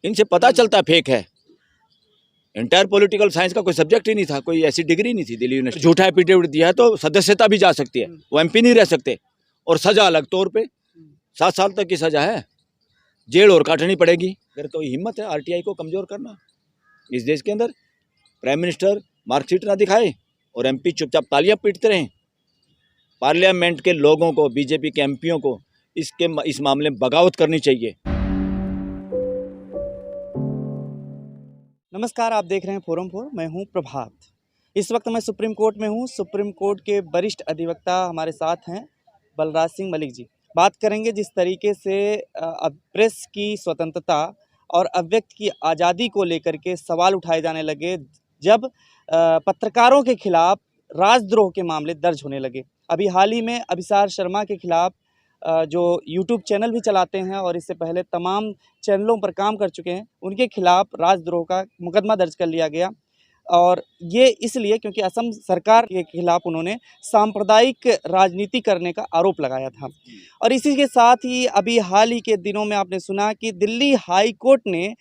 इनसे पता चलता फेक है। इंटायर पॉलिटिकल साइंस का कोई सब्जेक्ट ही नहीं था, कोई ऐसी डिग्री नहीं थी दिल्ली यूनिवर्सिटी। झूठा एफिडेविट दिया है तो सदस्यता भी जा सकती है, वो एमपी नहीं रह सकते। और सजा अलग तौर पे 7 साल तक की सजा है, जेल और काटनी पड़ेगी। अगर कोई हिम्मत है आरटीआई को कमजोर करना इस देश के अंदर, प्राइम मिनिस्टर मार्कशीट ना दिखाए और एमपी चुपचाप तालियां पीटते रहें। पार्लियामेंट के लोगों को, बीजेपी के एमपीओं को इस मामले में बगावत करनी चाहिए। नमस्कार, आप देख रहे हैं फोरम 4। मैं हूं प्रभात। इस वक्त मैं सुप्रीम कोर्ट में हूं। सुप्रीम कोर्ट के वरिष्ठ अधिवक्ता हमारे साथ हैं, बलराज सिंह मलिक जी। बात करेंगे जिस तरीके से प्रेस की स्वतंत्रता और अभिव्यक्त की आज़ादी को लेकर के सवाल उठाए जाने लगे, जब पत्रकारों के खिलाफ राजद्रोह के मामले दर्ज होने लगे। अभी हाल ही में अभिसार शर्मा के खिलाफ जो यूट्यूब चैनल भी चलाते हैं और इससे पहले तमाम चैनलों पर काम कर चुके हैं, उनके खिलाफ राजद्रोह का मुकदमा दर्ज कर लिया गया। और ये इसलिए क्योंकि असम सरकार के खिलाफ उन्होंने सांप्रदायिक राजनीति करने का आरोप लगाया था। और इसी के साथ ही अभी हाल ही के दिनों में आपने सुना कि दिल्ली हाई कोर्ट ने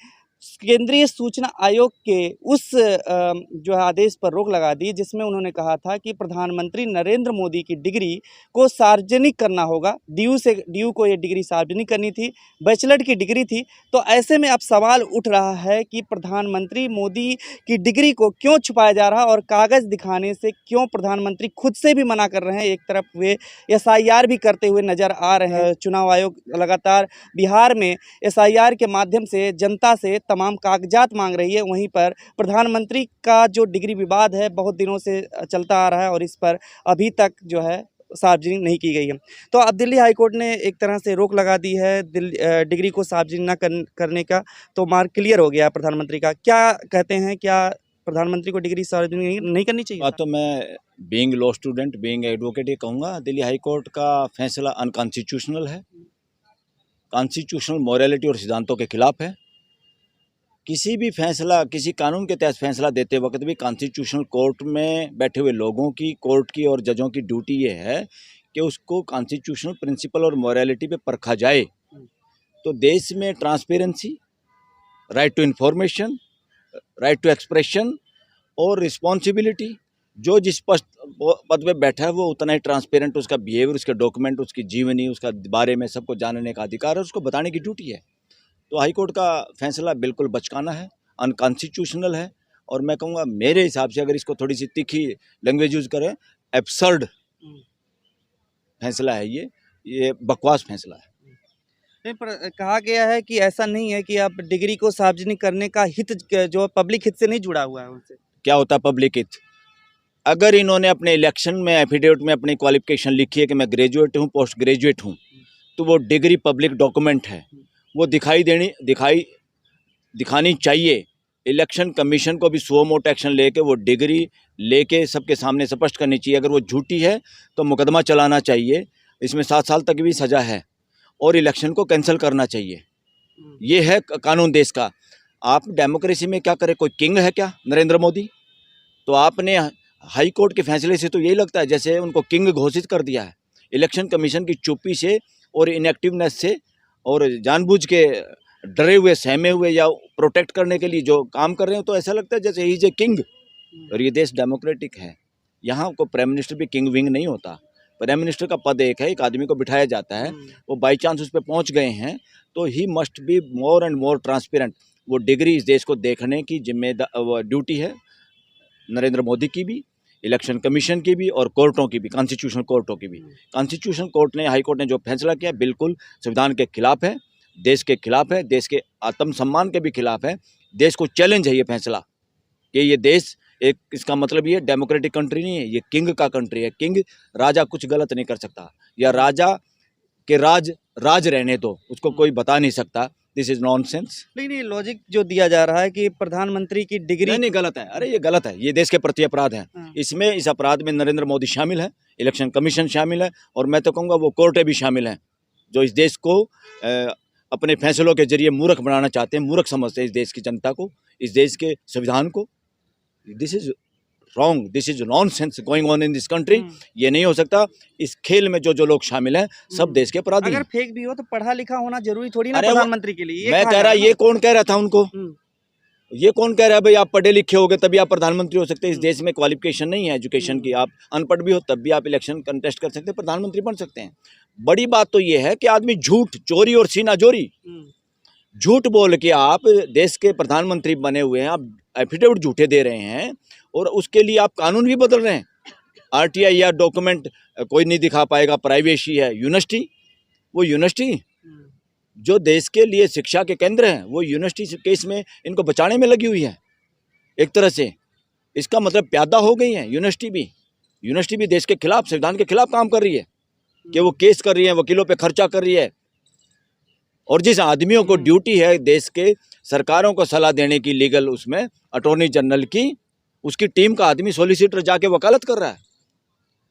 केंद्रीय सूचना आयोग के उस जो है आदेश पर रोक लगा दी, जिसमें उन्होंने कहा था कि प्रधानमंत्री नरेंद्र मोदी की डिग्री को सार्वजनिक करना होगा। डीयू को ये डिग्री सार्वजनिक करनी थी, बैचलर की डिग्री थी। तो ऐसे में अब सवाल उठ रहा है कि प्रधानमंत्री मोदी की डिग्री को क्यों छुपाया जा रहा है और कागज़ दिखाने से क्यों प्रधानमंत्री खुद से भी मना कर रहे हैं। एक तरफ वे एसआईआर भी करते हुए नज़र आ रहे हैं। चुनाव आयोग लगातार बिहार में एसआईआर के माध्यम से जनता से तमाम कागजात मांग रही है। वहीं पर प्रधानमंत्री का जो डिग्री विवाद है बहुत दिनों से चलता आ रहा है और इस पर अभी तक जो है सार्वजनिक नहीं की गई है। तो अब दिल्ली हाई कोर्ट ने एक तरह से रोक लगा दी है डिग्री को सार्वजनिक न करने का, तो मार्क क्लियर हो गया प्रधानमंत्री का। क्या कहते हैं, क्या प्रधानमंत्री को डिग्री सार्वजनिक नहीं करनी चाहिए? तो मैं being law student, being advocate ये कहूँगा, दिल्ली हाई कोर्ट का फैसला अनकॉन्स्टिट्यूशनल है, कॉन्स्टिट्यूशनल मॉरलिटी और सिद्धांतों के खिलाफ है। किसी भी फैसला, किसी कानून के तहत फैसला देते वक्त भी कॉन्स्टिट्यूशनल कोर्ट में बैठे हुए लोगों की, कोर्ट की और जजों की ड्यूटी ये है कि उसको कॉन्स्टिट्यूशनल प्रिंसिपल और मॉरलिटी पे परखा जाए। तो देश में transparency, right to information, right to expression और रिस्पॉन्सिबिलिटी, जो जिस पद पे बैठा है वो उतना ही ट्रांसपेरेंट, उसका बिहेवियर, उसके डॉक्यूमेंट, उसकी जीवनी, उसका बारे में सबको जानने का अधिकार है, उसको बताने की ड्यूटी है। तो हाई कोर्ट का फैसला बिल्कुल बचकाना है, अनकॉन्स्टिट्यूशनल है और मैं कहूँगा मेरे हिसाब से अगर इसको थोड़ी सी तीखी लैंग्वेज यूज़ करें, एब्सर्ड फैसला है ये बकवास फैसला है। नहीं, पर कहा गया है कि ऐसा नहीं है कि आप डिग्री को सार्वजनिक करने का हित जो पब्लिक हित से नहीं जुड़ा हुआ है उनसे। क्या होता है पब्लिक हित? अगर इन्होंने अपने इलेक्शन में एफिडेविट में अपनी क्वालिफिकेशन लिखी है कि मैं ग्रेजुएट हूँ, पोस्ट ग्रेजुएट हूँ, तो वो डिग्री पब्लिक डॉक्यूमेंट है, वो दिखानी चाहिए। इलेक्शन कमीशन को भी सुओ मोटो एक्शन लेके वो डिग्री लेके सबके सामने स्पष्ट करनी चाहिए। अगर वो झूठी है तो मुकदमा चलाना चाहिए, इसमें 7 साल तक भी सज़ा है और इलेक्शन को कैंसिल करना चाहिए। ये है कानून देश का। आप डेमोक्रेसी में क्या करें? कोई किंग है क्या नरेंद्र मोदी? तो आपने हाई कोर्ट के फैसले से तो यही लगता है जैसे उनको किंग घोषित कर दिया है। इलेक्शन कमीशन की चुप्पी से और इनएक्टिवनेस से और जानबूझ के डरे हुए, सहमे हुए या प्रोटेक्ट करने के लिए जो काम कर रहे हैं, तो ऐसा लगता है जैसे ही इज ए किंग। और ये देश डेमोक्रेटिक है, यहाँ को प्राइम मिनिस्टर भी किंग विंग नहीं होता। प्राइम मिनिस्टर का पद एक है, एक आदमी को बिठाया जाता है, वो बाई चांस उस पर पहुँच गए हैं तो he must be more and more transparent. वो डिग्री इस देश को देखने की जिम्मेदार ड्यूटी है नरेंद्र मोदी की भी, इलेक्शन कमीशन की भी और कोर्टों की भी, कॉन्स्टिट्यूशनल कोर्टों की भी। कॉन्स्टिट्यूशनल कोर्ट ने, हाई कोर्ट ने जो फैसला किया बिल्कुल संविधान के खिलाफ है, देश के खिलाफ है, देश के आत्मसम्मान के भी खिलाफ है। देश को चैलेंज है ये फैसला कि ये देश एक, इसका मतलब ये डेमोक्रेटिक कंट्री नहीं है, ये किंग का कंट्री है। किंग, राजा कुछ गलत नहीं कर सकता, या राजा के राज रहने दो, उसको कोई बता नहीं सकता। This is nonsense. नहीं, लॉजिक जो दिया जा रहा है कि प्रधानमंत्री की डिग्री नहीं, गलत है। अरे ये गलत है, ये देश के प्रति अपराध है। इसमें, इस अपराध में नरेंद्र मोदी शामिल है, इलेक्शन कमीशन शामिल है और मैं तो कहूँगा वो कोर्टें भी शामिल हैं, जो इस देश को अपने फैसलों के जरिए मूर्ख बनाना चाहते हैं, मूर्ख समझते हैं इस देश की जनता को, इस देश के संविधान को। This is wrong, this is nonsense going on in this country. ये नहीं हो सकता। इस खेल में जो लोग शामिल हैं सब देश के अपराधी अगर हैं। फेक भी हो तो पढ़ा लिखा होना जरूरी थोड़ी ना अरे वो- प्रधानमंत्री के लिए, ये मैं कहा कह जा रहा, है ये कौन कह रहा था उनको? हम्म, ये कौन कह रहा है भाई आप पढ़े लिखे होगे तभी आप प्रधानमंत्री हो सकते हैं? इस देश में क्वालिफिकेशन नहीं है एजुकेशन की। आप अनपढ़ भी हो तब भी आप इलेक्शन कंटेस्ट कर सकते हैं, प्रधानमंत्री बन सकते हैं। बड़ी बात तो ये है कि आदमी झूठ, चोरी और सीना जोरी, झूठ बोल के आप देश के प्रधानमंत्री बने हुए हैं, आप एफिडेविट झूठे दे रहे हैं और उसके लिए आप कानून भी बदल रहे हैं। आरटीआई या डॉक्यूमेंट कोई नहीं दिखा पाएगा, प्राइवेसी है। यूनिवर्सिटी, वो यूनिवर्सिटी जो देश के लिए शिक्षा के केंद्र हैं, वो यूनिवर्सिटी केस में इनको बचाने में लगी हुई है एक तरह से। इसका मतलब प्यादा हो गई है यूनिवर्सिटी भी देश के खिलाफ, संविधान के खिलाफ काम कर रही है कि वो केस कर रही है, वकीलों पे खर्चा कर रही है। और जिस आदमियों को ड्यूटी है देश के सरकारों को सलाह देने की, लीगल, उसमें अटॉर्नी जनरल की, उसकी टीम का आदमी सॉलिसिटर जाके वकालत कर रहा है।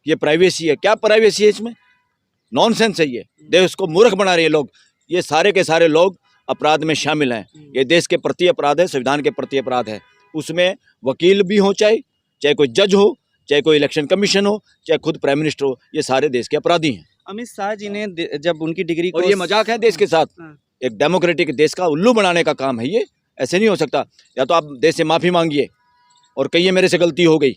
ये प्राइवेसी है? क्या प्राइवेसी है इसमें? नॉनसेंस है ये। देश को मूर्ख बना रहे हैं लोग। ये सारे के सारे लोग अपराध में शामिल हैं। ये देश के प्रति अपराध है, संविधान के प्रति अपराध है। उसमें वकील भी हो, चाहे कोई जज हो, चाहे कोई इलेक्शन कमीशन हो, चाहे खुद प्राइम मिनिस्टर हो, ये सारे देश के अपराधी हैं। अमित शाह जी ने जब उनकी डिग्री और को ये मजाक है देश के साथ। एक डेमोक्रेटिक देश का उल्लू बनाने का काम है ये। ऐसे नहीं हो सकता। या तो आप देश से माफ़ी मांगिए और कहिए मेरे से गलती हो गई,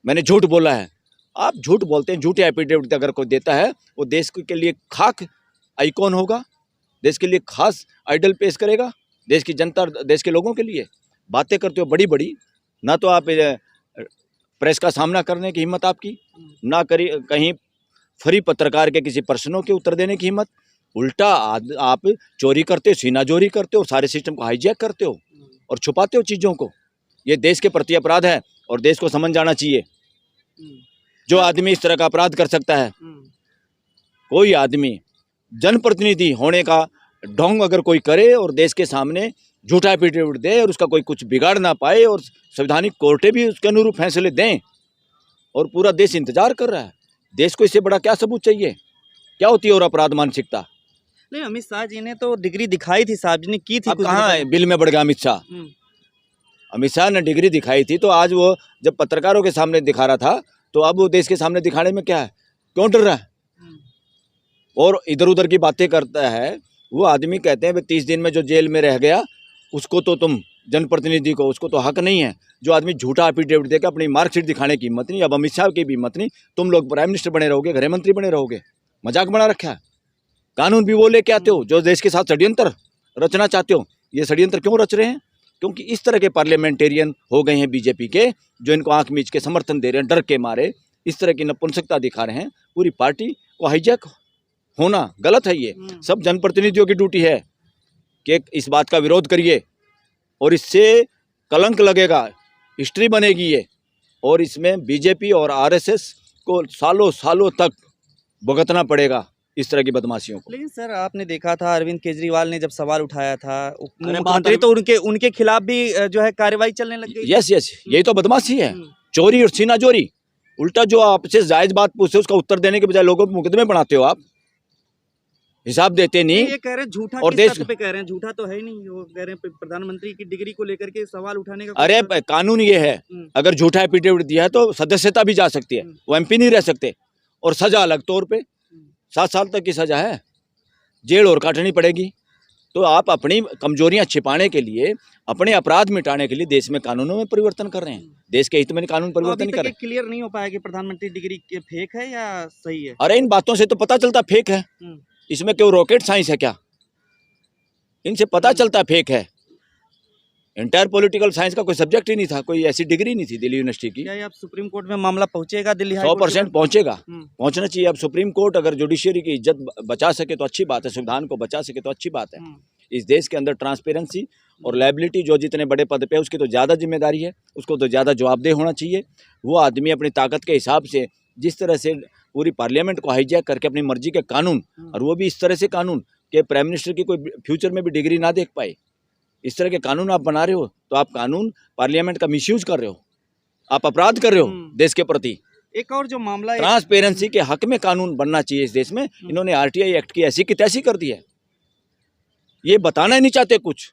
मैंने झूठ बोला है। आप झूठ बोलते हैं, झूठे एफिडेविट अगर कोई देता है, वो देश के लिए खाक आइकॉन होगा, देश के लिए खास आइडल पेश करेगा, देश की जनता, देश के लोगों के लिए बातें करते हो बड़ी बड़ी। ना तो आप प्रेस का सामना करने की हिम्मत आपकी, ना करी कहीं फ्री पत्रकार के किसी प्रश्नों के उत्तर देने की हिम्मत। उल्टा आप चोरी करते हो, सीनाजोरी करते हो, सारे सिस्टम को हाईजैक करते हो और छुपाते हो चीज़ों को। ये देश के प्रति अपराध है और देश को समझ जाना चाहिए। जो आदमी इस तरह का अपराध कर सकता है, कोई आदमी जनप्रतिनिधि होने का ढोंग अगर कोई करे और देश के सामने झूठा एफिडेविट दे और उसका कोई कुछ बिगाड़ ना पाए और संवैधानिक कोर्टें भी उसके अनुरूप फैसले दें और पूरा देश इंतजार कर रहा है, देश को इससे बड़ा क्या सबूत चाहिए? क्या होती है और अपराध मानसिकता? नहीं, अमित शाह जी ने तो डिग्री दिखाई थी, सार्वजनिक की थी। अब कहाँ है बिल में बढ़ गया अमित शाह? अमित शाह ने डिग्री दिखाई थी तो आज वो जब पत्रकारों के सामने दिखा रहा था तो अब वो देश के सामने दिखाने में क्या है? क्यों डर रहा है? और इधर उधर की बातें करता है वो आदमी। कहते हैं 30 दिन में जो जेल में रह गया उसको तो तुम जनप्रतिनिधि को, उसको तो हक नहीं है। जो आदमी झूठा एफिडेविट देकर अपनी मार्कशीट दिखाने की हिम्मत नहीं, अब अमित शाह की भी हिम्मत नहीं। तुम लोग प्राइम मिनिस्टर बने रहोगे, गृह मंत्री बने रहोगे, मजाक बना रखा है। कानून भी वो लेके आते हो जो देश के साथ षड्यंत्र रचना चाहते हो। ये षड्यंत्र क्यों रच रहे हैं? क्योंकि इस तरह के पार्लियामेंटेरियन हो गए हैं बीजेपी के, जो इनको आंख मीच के समर्थन दे रहे हैं, डर के मारे इस तरह की नपुंसकता दिखा रहे हैं। पूरी पार्टी को हाईजैक होना गलत है। ये सब जनप्रतिनिधियों की ड्यूटी है कि इस बात का विरोध करिए और इससे कलंक लगेगा, हिस्ट्री बनेगी ये, और इसमें बीजेपी और आरएसएस को सालों सालों तक भुगतना पड़ेगा इस तरह की बदमाशियों को। लेकिन सर आपने देखा था अरविंद केजरीवाल ने जब सवाल उठाया था मुख्यमंत्री, तो उनके खिलाफ भी जो है कार्रवाई चलने लग गई। यस यही तो बदमाशी है, चोरी और सीनाजोरी। उल्टा जो आपसे जायज बात पूछते उसका उत्तर देने के बजाय लोगों को मुकदमे बनाते हो, आप हिसाब देते नहीं। ये कह रहे हैं झूठा, और देश पे कह रहे हैं झूठा तो है ही नहीं। वो कह रहे हैं प्रधानमंत्री की डिग्री को लेकर के सवाल उठाने का। अरे कानून ये है, अगर झूठा एफिडेविट दिया है तो सदस्यता भी जा सकती है, वो एमपी नहीं रह सकते। और सजा अलग तौर पे 7 साल तक की सजा है, जेल और काटनी पड़ेगी। तो आप अपनी कमजोरियां छिपाने के लिए, अपने अपराध मिटाने के लिए देश में कानूनों में परिवर्तन कर रहे हैं। देश के हित में कानून परिवर्तन कर रहे हैं। क्लियर नहीं हो पाया कि प्रधानमंत्री डिग्री फेक है या सही है। अरे इन बातों से तो पता चलता फेक है। इसमें क्यों रॉकेट साइंस है क्या? इनसे पता चलता फेक है। इंटायर पॉलिटिकल साइंस का कोई सब्जेक्ट ही नहीं था, कोई ऐसी डिग्री नहीं थी दिल्ली यूनिवर्सिटी की। क्या आप सुप्रीम कोर्ट में मामला पहुंचेगा? दिल्ली 100% पहुंचेगा, पहुंचना चाहिए। अब सुप्रीम कोर्ट अगर जुडिशियरी की इज्जत बचा सके तो अच्छी बात है, संविधान को बचा सके तो अच्छी बात है। इस देश के अंदर ट्रांसपेरेंसी और लायबिलिटी, जो जितने बड़े पद पे है उसकी तो ज़्यादा जिम्मेदारी है, उसको तो ज़्यादा जवाबदेह होना चाहिए। वो आदमी अपनी ताकत के हिसाब से जिस तरह से पूरी पार्लियामेंट को हाईजैक करके अपनी मर्जी के कानून, और वो भी इस तरह से कानून कि प्राइम मिनिस्टर की कोई फ्यूचर में भी डिग्री ना देख पाए, इस तरह के कानून आप बना रहे हो तो आप कानून पार्लियामेंट का मिसयूज कर रहे हो, आप अपराध कर रहे हो देश के प्रति। एक और जो मामला ट्रांसपेरेंसी के हक में कानून बनना चाहिए इस देश में। इन्होंने आरटीआई एक्ट की ऐसी की तैसी कर दी है, ये बताना ही नहीं चाहते कुछ,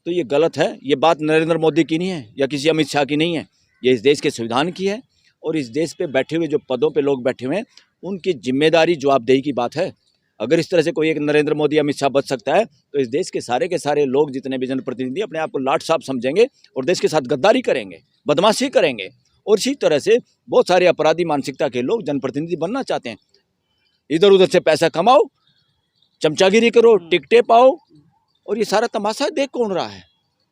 तो ये गलत है। ये बात नरेंद्र मोदी की नहीं है या किसी अमित शाह की नहीं है, ये इस देश के संविधान की है और इस देश पे बैठे हुए जो पदों पे लोग बैठे हुए हैं उनकी जिम्मेदारी जवाबदेही की बात है। अगर इस तरह से कोई एक नरेंद्र मोदी अमित शाह बच सकता है तो इस देश के सारे लोग जितने भी जनप्रतिनिधि अपने आप को लाट साहब समझेंगे और देश के साथ गद्दारी करेंगे, बदमाशी करेंगे। और इसी तरह से बहुत सारे अपराधी मानसिकता के लोग जनप्रतिनिधि बनना चाहते हैं। इधर उधर से पैसा कमाओ, चमचागिरी करो, टिकटें पाओ और ये सारा तमाशा देख कौन रहा है?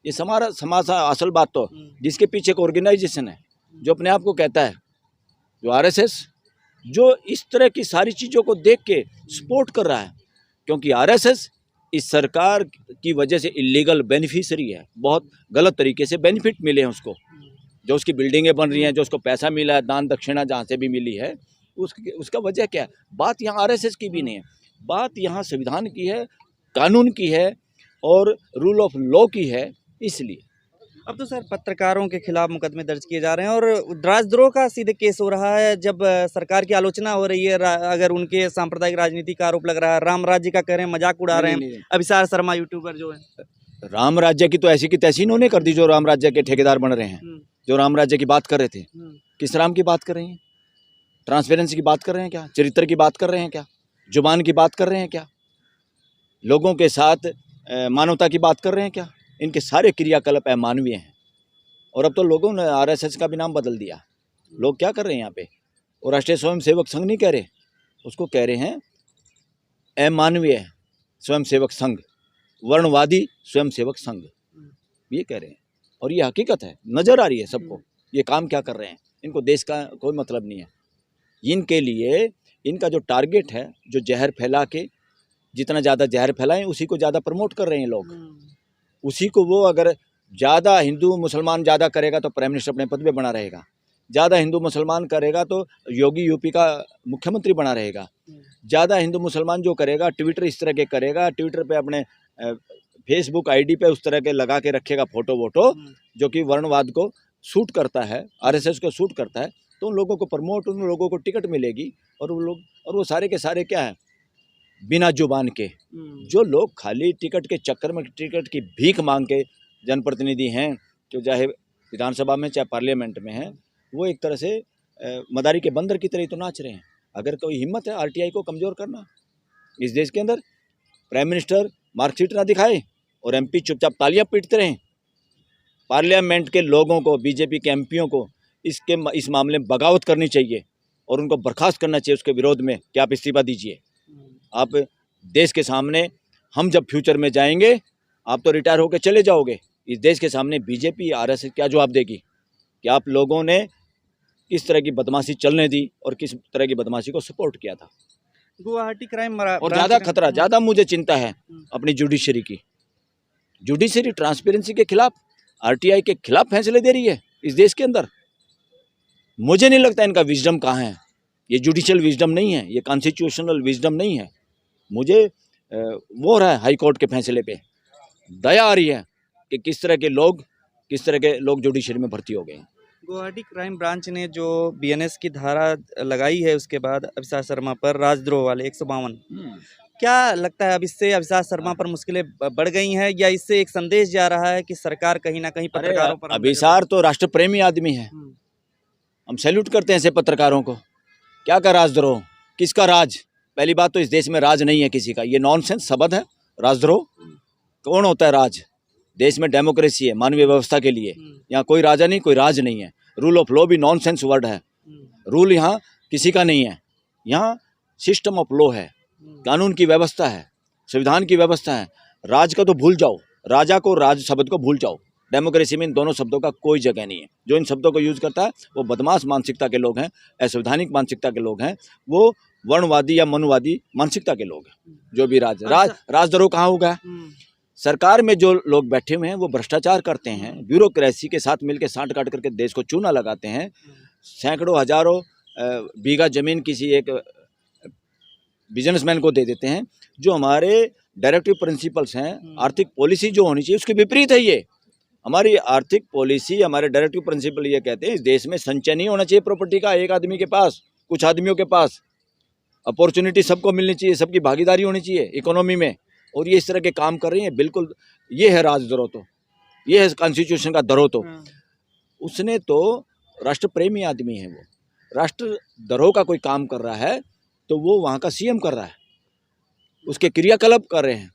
ये समाज असल बात तो जिसके पीछे एक ऑर्गेनाइजेशन है जो अपने आप को कहता है, जो आरएसएस, जो इस तरह की सारी चीज़ों को देख के सपोर्ट कर रहा है। क्योंकि आरएसएस इस सरकार की वजह से इलीगल बेनिफिशियरी है, बहुत गलत तरीके से बेनिफिट मिले हैं उसको, जो उसकी बिल्डिंगें बन रही हैं, जो उसको पैसा मिला है, दान दक्षिणा जहाँ से भी मिली है, उसका वजह क्या है? बात यहाँ आरएसएस की भी नहीं है, बात यहाँ संविधान की है, कानून की है और रूल ऑफ लॉ की है। इसलिए अब तो सर पत्रकारों के खिलाफ मुकदमे दर्ज किए जा रहे हैं और राजद्रोह का सीधे केस हो रहा है। जब सरकार की आलोचना हो रही है, अगर उनके सांप्रदायिक राजनीति का आरोप लग रहा है, राम राज्य का कह रहे हैं, मजाक उड़ा रहे हैं अभिसार शर्मा यूट्यूबर जो है। राम राज्य की तो ऐसी की तैसी इन्होंने कर दी, जो राम राज्य के ठेकेदार बन रहे हैं, जो राम राज्य की बात कर रहे थे। किस राम की बात कर रहे हैं? ट्रांसपेरेंसी की बात कर रहे हैं क्या? चरित्र की बात कर रहे हैं क्या? जुबान की बात कर रहे हैं क्या? लोगों के साथ मानवता की बात कर रहे हैं क्या? इनके सारे क्रियाकलाप अमानवीय हैं। और अब तो लोगों ने आरएसएस का भी नाम बदल दिया। लोग क्या कर रहे हैं यहाँ पे? और राष्ट्रीय स्वयंसेवक संघ नहीं कह रहे, उसको कह रहे हैं अमानवीय स्वयंसेवक संघ, वर्णवादी स्वयंसेवक संघ, ये कह रहे हैं। और ये हकीकत है, नज़र आ रही है सबको ये काम क्या कर रहे हैं। इनको देश का कोई मतलब नहीं है। इनके लिए इनका जो टारगेट है, जो जहर फैला के जितना ज़्यादा जहर फैलाएं उसी को ज़्यादा प्रमोट कर रहे हैं लोग। उसी को वो अगर ज़्यादा हिंदू मुसलमान ज़्यादा करेगा तो प्राइम मिनिस्टर अपने पद पे बना रहेगा, ज़्यादा हिंदू मुसलमान करेगा तो योगी यूपी का मुख्यमंत्री बना रहेगा, ज़्यादा हिंदू मुसलमान जो करेगा ट्विटर इस तरह के करेगा, ट्विटर पे अपने फेसबुक आईडी पे उस तरह के लगा के रखेगा फोटो वोटो जो कि वर्णवाद को सूट करता है, आरएसएस को सूट करता है, तो उन लोगों को प्रमोट, उन लोगों को टिकट मिलेगी। और वो सारे के सारे क्या है, बिना जुबान के जो लोग खाली टिकट के चक्कर में, टिकट की भीख मांग के जनप्रतिनिधि हैं, जो चाहे विधानसभा में चाहे पार्लियामेंट में हैं, वो एक तरह से मदारी के बंदर की तरह तो नाच रहे हैं। अगर कोई हिम्मत है आरटीआई को कमज़ोर करना इस देश के अंदर, प्राइम मिनिस्टर मार्कशीट ना दिखाए और एमपी चुपचाप तालियां पीटते रहें। पार्लियामेंट के लोगों को, बीजेपी के एमपीओं को इस मामले में बगावत करनी चाहिए और उनको बर्खास्त करना चाहिए उसके विरोध में कि आप इस्तीफा दीजिए। आप देश के सामने, हम जब फ्यूचर में जाएंगे, आप तो रिटायर होकर चले जाओगे, इस देश के सामने बीजेपी आरएसएस क्या जवाब देगी कि आप लोगों ने किस तरह की बदमाशी चलने दी और किस तरह की बदमाशी को सपोर्ट किया था। गुवाहाटी क्राइम और ज़्यादा खतरा, ज़्यादा मुझे चिंता है अपनी जुडिशरी की। जुडिशरी ट्रांसपेरेंसी के खिलाफ, आरटीआई के खिलाफ फैसले दे रही है इस देश के अंदर। मुझे नहीं लगता इनका विजडम कहाँ है। ये जुडिशियल विजडम नहीं है, ये कॉन्स्टिट्यूशनल विजडम नहीं है। मुझे वो रहा है हाई कोर्ट के फैसले पे दया आ रही है कि किस तरह के लोग जुडिशरी में भर्ती हो गए हैं। गुवाहाटी क्राइम ब्रांच ने जो बीएनएस की धारा लगाई है उसके बाद अभिसार शर्मा पर राजद्रोह वाले 152, क्या लगता है अब इससे अभिसार शर्मा पर मुश्किलें बढ़ गई हैं या इससे एक संदेश जा रहा है कि सरकार कहीं ना कहीं पत्रकारों पर? अभिसार तो राष्ट्र प्रेमी आदमी है, हम सैल्यूट करते हैं ऐसे पत्रकारों को। क्या का राजद्रोह, किसका राज? पहली बात तो इस देश में राज नहीं है किसी का, ये नॉनसेंस शब्द है राजद्रोह। कौन होता है राज? देश में डेमोक्रेसी है, मानवीय व्यवस्था के लिए। यहाँ कोई राजा नहीं, कोई राज नहीं है। रूल ऑफ लॉ भी नॉनसेंस वर्ड है। रूल यहाँ किसी का नहीं है, यहाँ सिस्टम ऑफ लॉ है, कानून की व्यवस्था है, संविधान की व्यवस्था है। राज का तो भूल जाओ, राजा को, राज शब्द को भूल जाओ। डेमोक्रेसी में इन दोनों शब्दों का कोई जगह नहीं है। जो इन शब्दों को यूज़ करता है वो बदमाश मानसिकता के लोग हैं, असंवैधानिक मानसिकता के लोग हैं, वो वर्णवादी या मनुवादी मानसिकता के लोग हैं। जो भी राजद्रोह कहाँ होगा? सरकार में जो लोग बैठे हुए हैं वो भ्रष्टाचार करते हैं, ब्यूरोक्रेसी के साथ मिलकर साँठ काट करके देश को चूना लगाते हैं। सैकड़ों हजारों बीघा जमीन किसी एक बिजनेसमैन को दे देते हैं। जो हमारे डायरेक्टिव प्रिंसिपल्स हैं, आर्थिक पॉलिसी जो होनी चाहिए उसके विपरीत है ये। हमारी आर्थिक पॉलिसी, हमारे डायरेक्टिव प्रिंसिपल ये कहते हैं इस देश में संचय नहीं होना चाहिए प्रॉपर्टी का एक आदमी के पास, कुछ आदमियों के पास। अपॉर्चुनिटी सबको मिलनी चाहिए, सबकी भागीदारी होनी चाहिए इकोनॉमी में। और ये इस तरह के काम कर रही हैं, बिल्कुल ये है राजद्रोह। तो ये है कॉन्स्टिट्यूशन का द्रोह। तो उसने तो राष्ट्र प्रेमी आदमी है, वो राष्ट्र द्रोह का कोई काम कर रहा है तो वो वहाँ का सीएम कर रहा है, उसके क्रियाकलाप कर रहे हैं।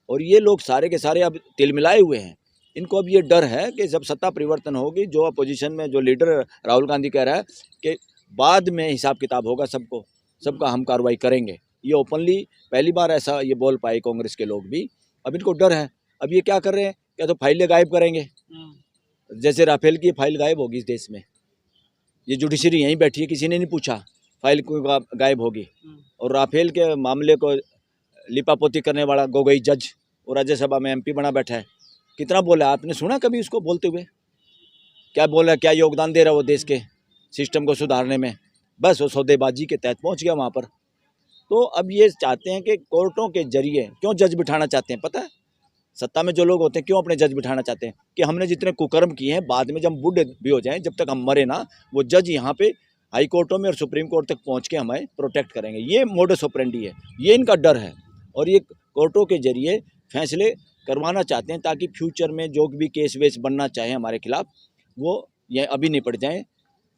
और ये लोग सारे के सारे अब तिलमिलाए हुए हैं। इनको अब ये डर है कि जब सत्ता परिवर्तन होगी, जो अपोजिशन में जो लीडर राहुल गांधी कह रहा है कि बाद में हिसाब किताब होगा, सबका हम कार्रवाई करेंगे, ये ओपनली पहली बार ऐसा ये बोल पाए कांग्रेस के लोग भी। अब इनको डर है। अब ये क्या कर रहे हैं, क्या तो फाइलें गायब करेंगे, जैसे राफेल की फाइल गायब होगी इस देश में। ये जुडिशरी यहीं बैठी है, किसी ने नहीं पूछा फाइल क्यों गायब होगी। और राफेल के मामले को लिपापोती करने वाला गोगोई जज और राज्यसभा में एमपी बना बैठा है, कितना बोला आपने सुना कभी उसको बोलते हुए? क्या बोला, क्या योगदान दे रहा वो देश के सिस्टम को सुधारने में? बस वो सौदेबाजी के तहत पहुंच गया वहाँ पर। तो अब ये चाहते हैं कि कोर्टों के जरिए क्यों जज बिठाना चाहते हैं, पता है? सत्ता में जो लोग होते हैं क्यों अपने जज बिठाना चाहते हैं कि हमने जितने कुकर्म किए हैं, बाद में जब हम बूढ़े भी हो जाएं, जब तक हम मरे ना, वो जज यहाँ पे हाई कोर्टों में और सुप्रीम कोर्ट तक पहुँच के हमें प्रोटेक्ट करेंगे। ये मोडस ऑपरेंडी है, ये इनका डर है। और ये कोर्टों के जरिए फैसले करवाना चाहते हैं ताकि फ्यूचर में जो भी केस वेस बनना चाहे हमारे खिलाफ, वो ये अभी निपट जाएं,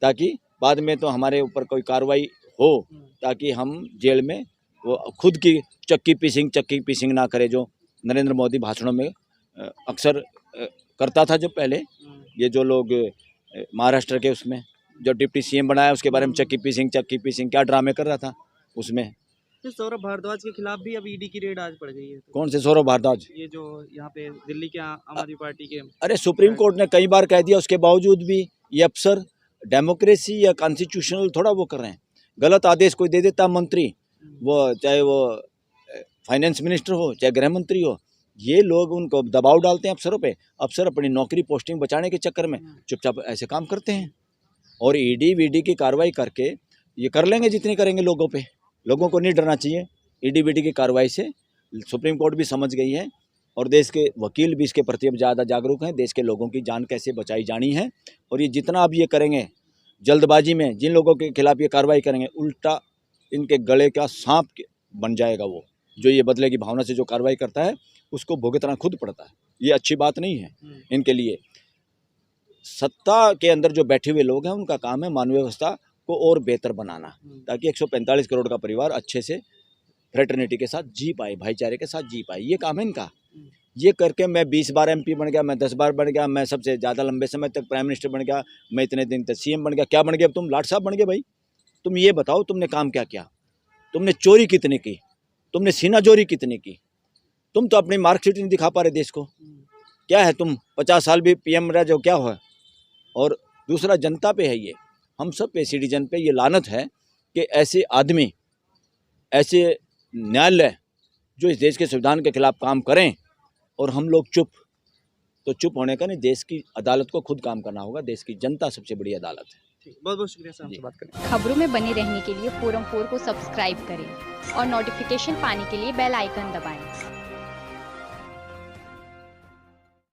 ताकि बाद में तो हमारे ऊपर कोई कार्रवाई हो, ताकि हम जेल में वो खुद की चक्की पीसिंग ना करे, जो नरेंद्र मोदी भाषणों में अक्सर करता था। जो पहले ये जो लोग महाराष्ट्र के उसमें जो डिप्टी सीएम बनाया, उसके बारे में चक्की पीसिंग क्या ड्रामे कर रहा था उसमें। तो सौरभ भारद्वाज के खिलाफ भी अब ईडी की रेड आज पड़ गई है। तो कौन से सौरभ भारद्वाज? ये जो यहाँ पे दिल्ली के आम आदमी पार्टी के। अरे सुप्रीम कोर्ट ने कई बार कह दिया, उसके बावजूद भी ये अफसर डेमोक्रेसी या कॉन्स्टिट्यूशनल थोड़ा वो कर रहे हैं। गलत आदेश कोई दे देता मंत्री, वो चाहे वो फाइनेंस मिनिस्टर हो चाहे गृह मंत्री हो, ये लोग उनको दबाव डालते हैं अफसरों पे। अफसर अपनी नौकरी पोस्टिंग बचाने के चक्कर में चुपचाप ऐसे काम करते हैं। और ईडी वीडी की कार्रवाई करके ये कर लेंगे जितनी करेंगे लोगों पे। लोगों को नहीं डरना चाहिए ईडी वीडी की कार्रवाई से। सुप्रीम कोर्ट भी समझ गई है और देश के वकील भी इसके प्रति अब ज़्यादा जागरूक हैं। देश के लोगों की जान कैसे बचाई जानी है, और ये जितना अब ये करेंगे जल्दबाजी में, जिन लोगों के खिलाफ ये कार्रवाई करेंगे, उल्टा इनके गले का सांप बन जाएगा। वो जो ये बदले की भावना से जो कार्रवाई करता है उसको भुगतना खुद पड़ता है। ये अच्छी बात नहीं है इनके लिए। सत्ता के अंदर जो बैठे हुए लोग हैं उनका काम है मानवीय व्यवस्था को और बेहतर बनाना, ताकि 145 करोड़ का परिवार अच्छे से फ्रेटर्निटी के साथ जी पाए, भाईचारे के साथ जी पाए। ये काम है इनका। ये करके मैं 20 बार एमपी बन गया, मैं 10 बार बन गया, मैं सबसे ज़्यादा लंबे समय तक प्राइम मिनिस्टर बन गया, मैं इतने दिन तक सीएम बन गया। क्या बन गया? अब तुम लाट साहब बन गए भाई। तुम ये बताओ तुमने काम क्या किया? तुमने चोरी कितनी की? तुमने सीना चोरी कितनी की? तुम तो अपनी मार्कशीट नहीं दिखा पा रहे देश को। क्या है, तुम 50 साल भी पीएम रह जाओ, क्या हुआ? और दूसरा जनता पे है, ये हम सब पे, सिटीजन पे ये लानत है कि ऐसे आदमी, ऐसे न्यायालय जो इस देश के संविधान के खिलाफ काम करें और हम लोग चुप। तो चुप होने का नहीं, देश की अदालत को खुद काम करना होगा। देश की जनता सबसे बड़ी अदालत है। बहुत बहुत शुक्रिया सर, हमसे बात करने। खबरों में बने रहने के लिए फोरम 4 को सब्सक्राइब करें और नोटिफिकेशन पाने के लिए बेल आइकन दबाएं।